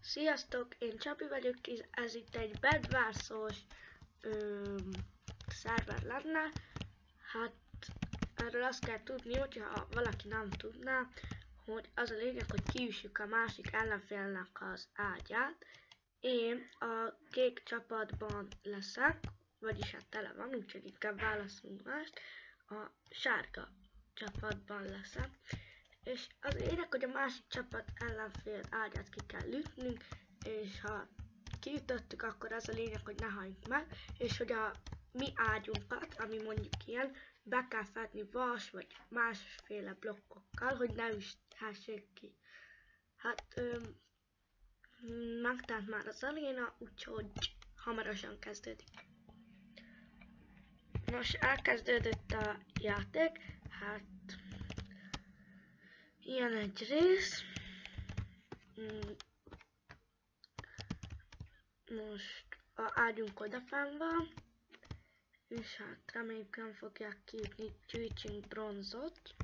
Sziasztok, én Csabi vagyok, és ez itt egy Bedwars-os szerver lenne. Hát erről azt kell tudni, hogyha valaki nem tudná, hogy az a lényeg, hogy kiüssük a másik ellenfélnek az ágyát. Én a kék csapatban leszek, vagyis hát tele van, úgyhogy inkább válaszunk mást. A sárga csapatban leszek. És az lényeg, hogy a másik csapat ellenfél ágyát ki kell ütnünk, és ha kiütöttük, akkor az a lényeg, hogy ne halljunk meg, és hogy a mi ágyunkat, ami mondjuk ilyen, be kell fedni vas vagy másféle blokkokkal, hogy ne üthessék ki. Hát megtelt már az aréna, úgyhogy hamarosan kezdődik. Most elkezdődött a játék, hát ilyen egy rész. Most a ágyunk odafenn van, és hát reméljük nem fogják kiütni, gyűjtsünk bronzot.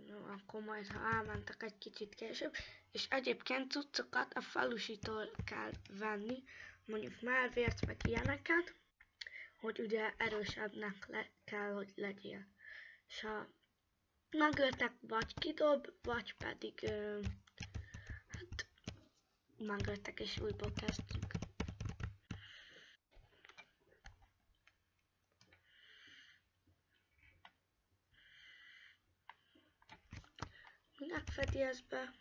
No, akkor majd ha elmentek egy kicsit később, és egyébként cuccokat a falusitól kell venni, mondjuk melvért meg ilyeneket, hogy ugye erősebbnek kell, hogy legyél. És ha megöltek, vagy kidob, vagy pedig hát megöltek és újból kezdjük. Minek fedi ezt be?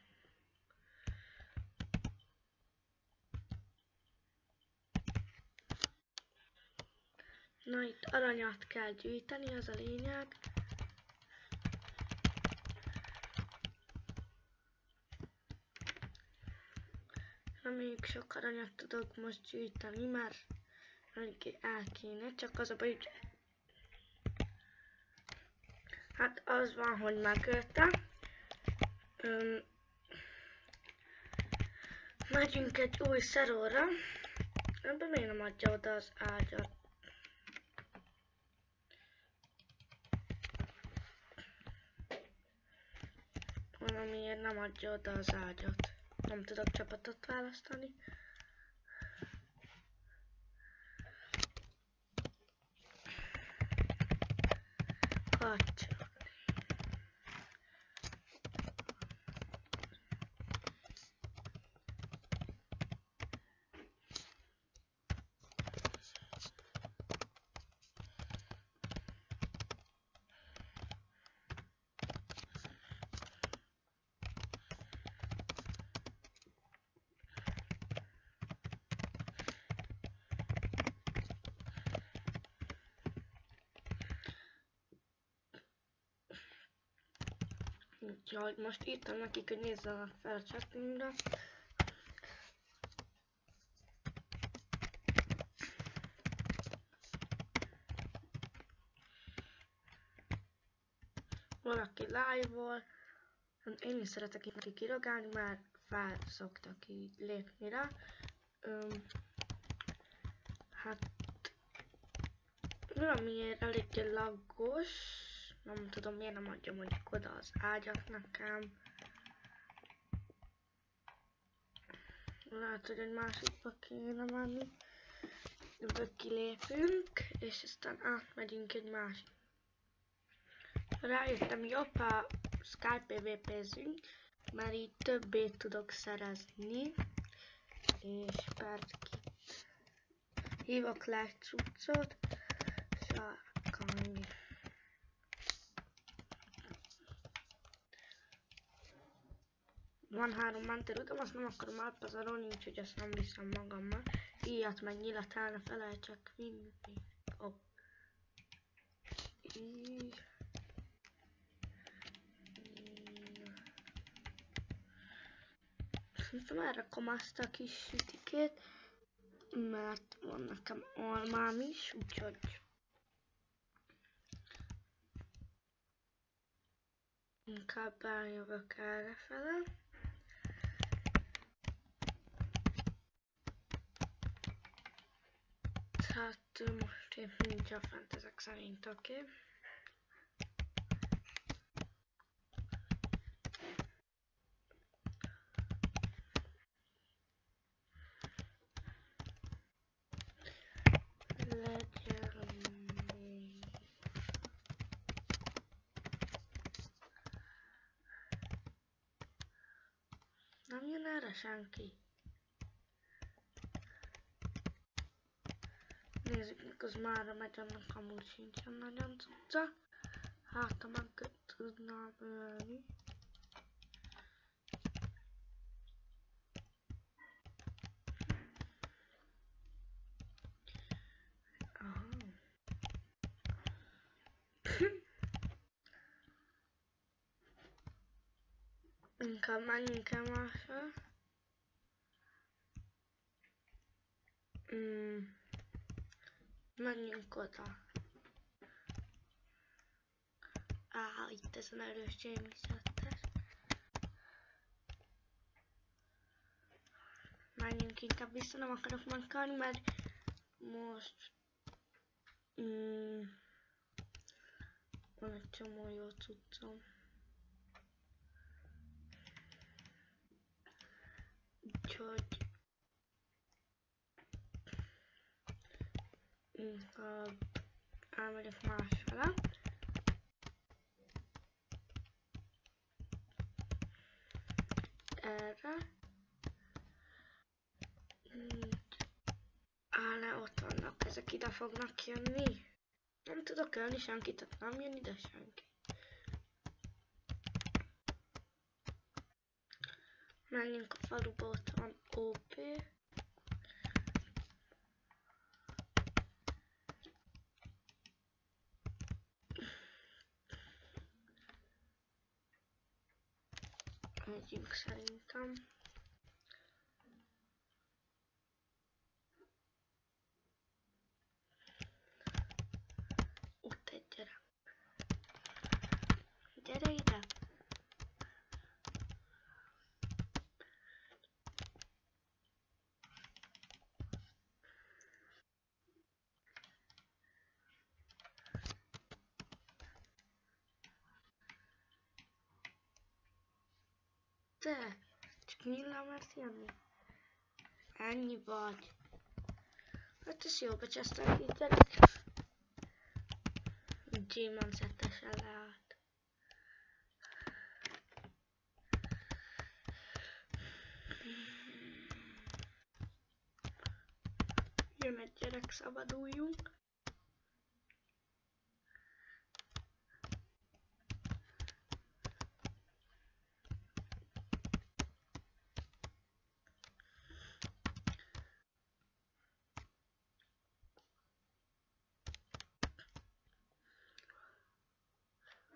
Na, itt aranyat kell gyűjteni, az a lényeg. Reméljük sok aranyat tudok most gyűjteni, mert eléggé el kéne, csak az a baj, hogy hát az van, hogy megöltem. Megyünk egy új szeróra. Ebben miért nem adja oda az ágyat? Valamiért nem adja oda az ágyat. Nem tudok csapatot választani. Kapcsolni. Úgyhogy most írtam nekik, hogy nézzenek fel a chatimra. Valaki live-vol. Én is szeretek itt neki kirogálni, már fel szoktak így lépni rá. Hát valamiért eléggé laggos. Nem tudom, miért nem adja mondjuk oda az ágyat nekem. Lehet, hogy egy másikba kéne menni. Ebből kilépünk, és aztán átmegyünk egy másik. Rájöttem, jobb, ha Skype PvP-zünk, mert így többét tudok szerezni. És perkit hívok le egy cuccot. Sarkani. Van 3 mentőrütöm, azt nem akarom átpazarolni, úgyhogy ezt nem viszem magammal. Ilyet meg nyilat el, ne felejtsek vinni. Oh. Szerintem elrakom azt a kis sütikét, mert van nekem almám is, úgyhogy inkább eljövök errefele. Hát most épp nincs a fent ezek szerint, oké. Erre senki. Nézzük, mikor mára megy, annak amúgy sincsen nagyon cucca. Hát, ha meg tudnám ölni. Inkább menjünk el másra. Menjünk oda. Itt ez az erős Jamie szettes. Menjünk inkább vissza, nem akarok meghalni, mert most van egy csomó jó cuccom. Úgyhogy inkább elmegyek másfele. Erre. Ne, ott vannak, ezek ide fognak jönni. Nem tudok ölni senkit, tehát nem jön ide senki. Menjünk a faluba, ott van OP. Megyünk szerintem. Ott egy gyere. Gyere ide! Te! Csak nyilván mert jönni. Ennyi vagy. Hát ez jó, becsesztem itt gyerek. G-Man szettesen leállt. Jön egy gyerek, szabaduljunk.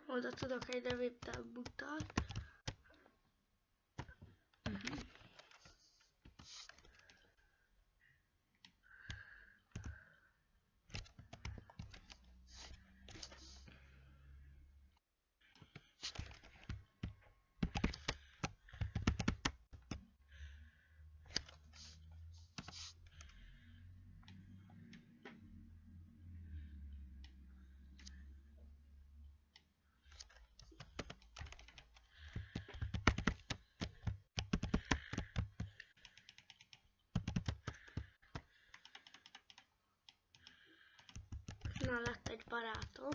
Oda tudok egy levétel butat. Na, lett egy barátom.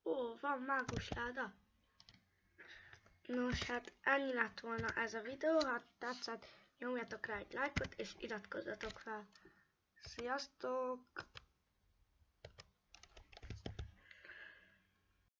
Ó, van mágus láda. Nos, hát ennyi lett volna ez a videó. Ha tetszett, nyomjatok rá egy lájkot és iratkozzatok fel. Sziasztok!